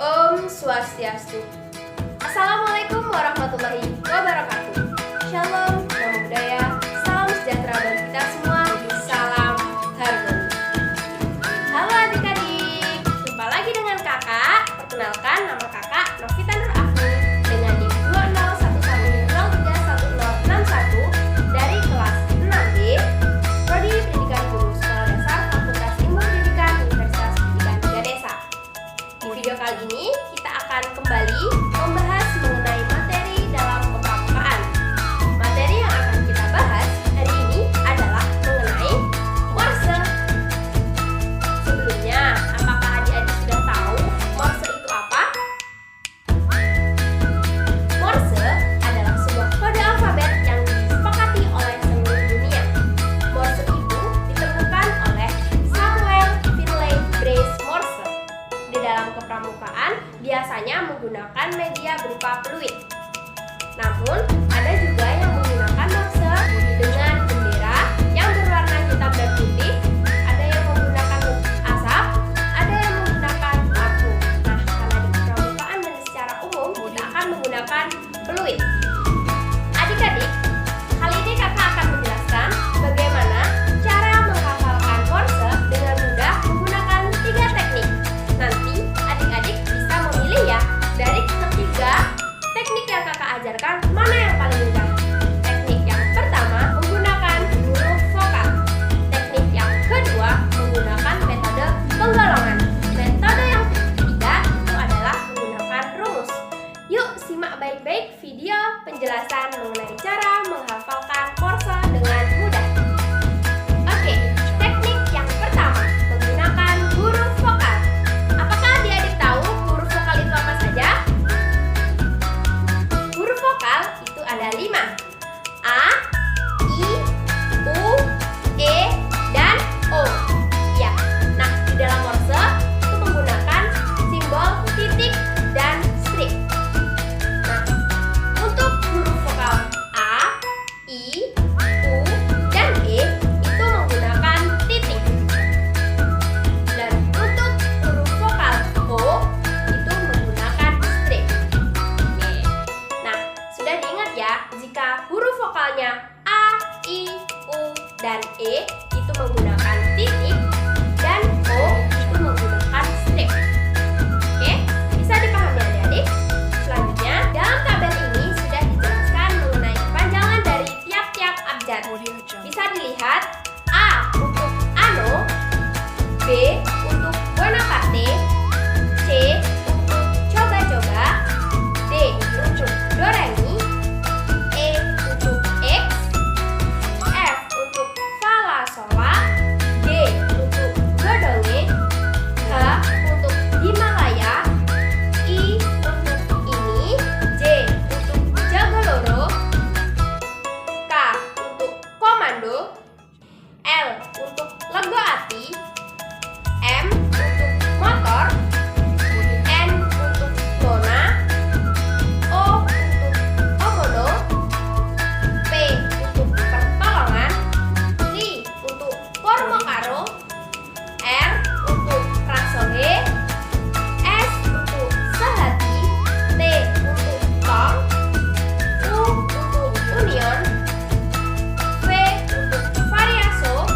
Om Swastiastu. Assalamualaikum warahmatullahi wabarakatuh. Shalom, namo buddhaya, salam sejahtera bagi kita semua, salam harmoni. Halo adik-adik, jumpa lagi dengan kakak. Perkenalkan, nama kakak Novita Nur Afni dengan NIM 201103161 dari kelas 6B, Prodi Pendidikan Guru Sekolah Dasar Fakultas Ilmu Pendidikan Universitas Pendidikan 3 Desa. Di video kali ini kita akan kembali membahas mengenai materi dalam kepramukaan. Materi yang akan kita bahas hari ini adalah mengenai Morse. Sebelumnya, apakah adik-adik sudah tahu Morse itu apa? Morse adalah sebuah kode alfabet yang disepakati oleh seluruh dunia. Morse itu ditemukan oleh Samuel Finley Brace Morse. Di dalam kepramukaan biasanya menggunakan media berupa fluid. Namun, ada juga yang menggunakan Morse dengan bendera yang berwarna hitam dan putih, ada yang menggunakan asap, ada yang menggunakan lampu. Nah, karena di kepramukaan dan secara umum kita akan menggunakan fluid. Adik-adik, kali ini kakak akan menjelaskan bagaimana cara menghafalkan Morse dengan mudah menggunakan 3 teknik. Nanti adik-adik bisa memilih ya, dari ketiga teknik yang kakak ajarkan, mana yang paling mudah. Teknik yang pertama menggunakan huruf vokal. Teknik yang kedua menggunakan metode penggolongan. Metode yang ketiga itu adalah menggunakan rumus. Yuk simak baik-baik video penjelasan mengenai cara menghafalkan Morse dengan mudah. Oke, teknik yang pertama menggunakan huruf vokal. Apakah adik-adik tahu huruf vokal itu apa saja? Huruf vokal itu ada 5. A, I, U, E, dan O. Ya, nah di dalam Morse itu menggunakan simbol titik dan strip. Nah, untuk huruf vokal A, I, U, dan E itu menggunakan titik. Dan untuk huruf vokal O itu menggunakan strip. Oke. Nah, sudah diingat ya, jika huruf vokalnya A, I, U, dan E itu menggunakan titik dan O itu menggunakan strip. Oke, bisa dipahami adik-adik? Selanjutnya, dalam tabel ini sudah dijelaskan mengenai kepanjangan dari tiap-tiap abjad. Bisa dilihat A untuk Ano, B untuk Bonaparte, C untuk coba-coba, D untuk Doremi, E untuk X, F untuk Fala Sola, G untuk Godonge, H untuk Himalaya, I untuk Ini, J untuk Jagoloro, K untuk Komando, L untuk Lego Ati, M untuk motor, N untuk Lona, O untuk Omodo, P untuk pertolongan, T untuk Pormokaro, R untuk Rasohe, S untuk Sehati, T untuk Tong, U untuk Union, V untuk Variaso,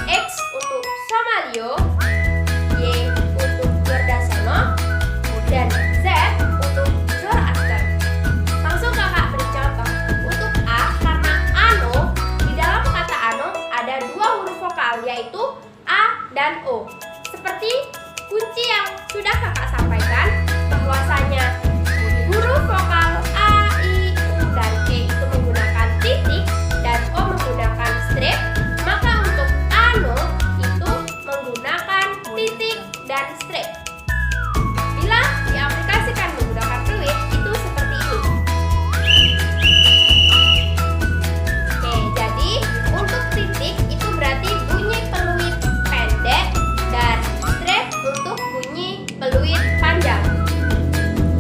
X untuk Somalio, Y untuk Yordasono, dan Z untuk Zoroaster. Langsung kakak beri contoh. Untuk A, karena Ano, di dalam kata Ano ada 2 huruf vokal, yaitu A dan O. Seperti kunci yang sudah kakak sampaikan, bahwasanya huruf vokal A, I, U, dan E itu menggunakan titik dan O menggunakan strip, maka untuk Ano itu menggunakan titik dan strip. Bila diaplikasikan menggunakan fluid, itu seperti ini. Oke, jadi untuk titik itu berarti bunyi peluit pendek dan strip untuk bunyi peluit panjang.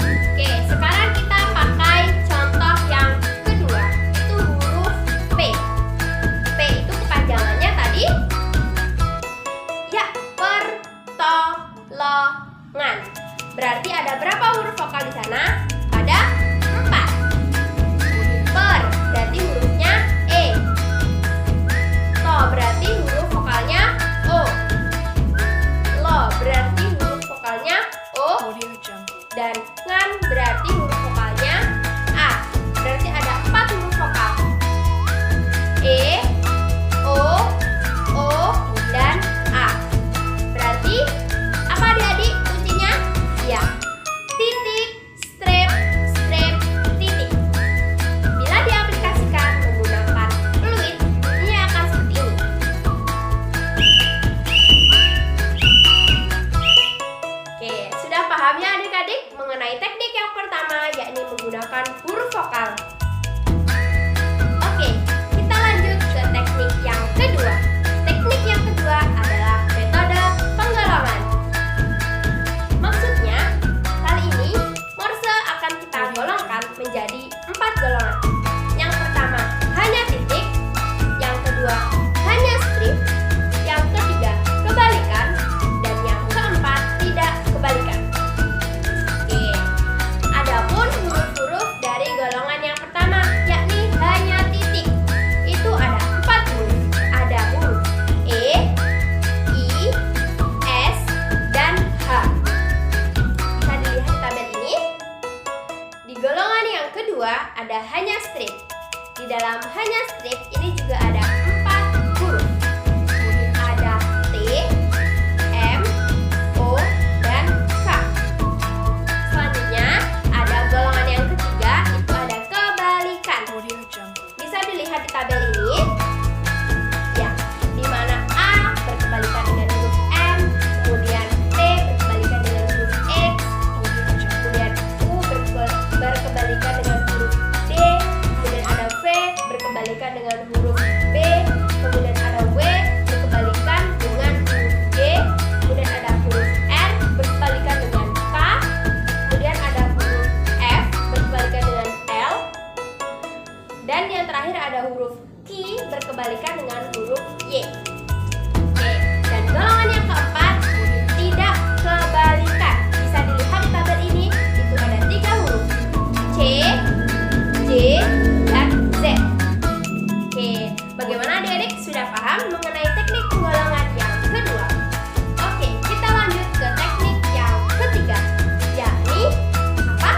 Oke, sekarang kita pakai contoh yang kedua, itu huruf P. P itu kepanjangannya tadi ya, pertolongan. Berarti ada berapa huruf vokal di sana? Ada 4. Per berarti hurufnya E. To berarti huruf vokalnya O. Lo berarti huruf vokalnya O. Dan ngan berarti huruf vokalnya A. Berarti ada 4 huruf vokal. E, O, dan A. Berarti apa adik-adik kuncinya? Ya, titik, strip, titik. Bila diaplikasikan menggunakan fluid, ini akan seperti ini. Oke, sudah paham ya adik-adik mengenai teknik yang pertama, yakni menggunakan huruf vokal. Oke, kita lanjut ke teknik yang kedua. Teknik yang kedua adalah metode penggolongan. Maksudnya, kali ini Morse akan kita golongkan menjadi 4 golongan. Yang pertama, hanya titik. Yang kedua, hanya strip. Yang ketiga, kebalikan. Dan yang keempat, tidak kebalikan. Oke, adapun huruf-huruf dari golongan yang pertama, yakni hanya titik. Itu ada 4 huruf. Ada huruf E, I, S, dan H. Bisa dilihat di tabel ini. Di golongan yang kedua ada hanya strip. Di dalam hanya strip ini juga ada 4 huruf. Ada T, M, O, dan K. Selanjutnya ada golongan yang ketiga, itu ada kebalikan. Bisa dilihat di tabel ini. Ya, di mana A berkebalikan dengan huruf M, kemudian T berkebalikan dengan huruf X, kemudian U berkebalikan dengan huruf D, kemudian ada V berkebalikan dengan huruf B, kemudian ada W berkebalikan dengan huruf G, kemudian ada huruf R berkebalikan dengan K, kemudian ada huruf F berkebalikan dengan L, dan yang terakhir ada huruf Q berkebalikan dengan huruf Y. Oke, dan golongan yang keempat tidak kebalikan. Bisa dilihat di tabel ini, itu ada 3 huruf. C, J, dan Z. Oke, bagaimana adik-adik? Sudah paham mengenai teknik penggolongan yang kedua? Oke, kita lanjut ke teknik yang ketiga, yakni apa?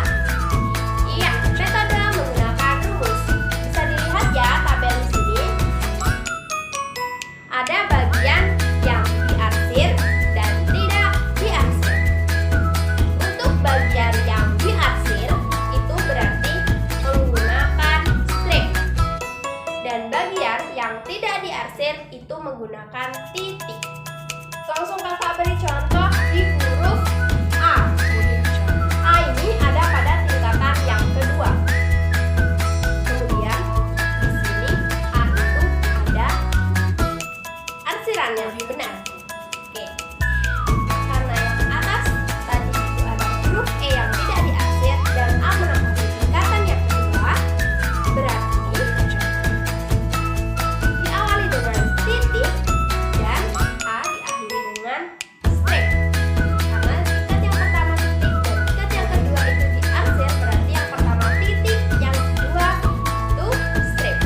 Iya, metode menggunakan rumus. Bisa dilihat ya tabel di sini. Ada bagian yang diarsir dan tidak diarsir. Untuk bagian yang diarsir itu berarti menggunakan strip. Dan bagian yang tidak diarsir itu menggunakan titik. Langsung kakak beri contoh di huruf A. A ini ada pada tingkatan yang kedua. Kemudian di sini A itu ada arsirannya, benar. Oke. Karena yang atas tadi itu ada huruf E yang tidak diarsir dan A menempati tingkatan yang kedua, berarti diawali dengan titik dan A diakhiri dengan strip. Karena tingkat yang pertama titik dan tingkat yang kedua itu diarsir, berarti yang pertama titik, yang kedua itu strip.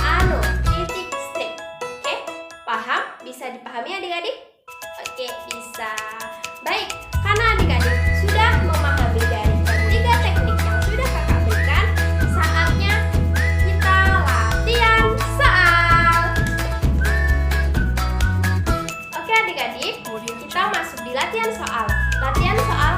Anu, titik, strip. Oke, paham? Bisa dipahami adik-adik? Oke, bisa. Baik, karena adik-adik sudah memahami dari ketiga teknik yang sudah kakak berikan, saatnya kita latihan soal. Oke adik-adik, kita masuk di latihan soal. Latihan soal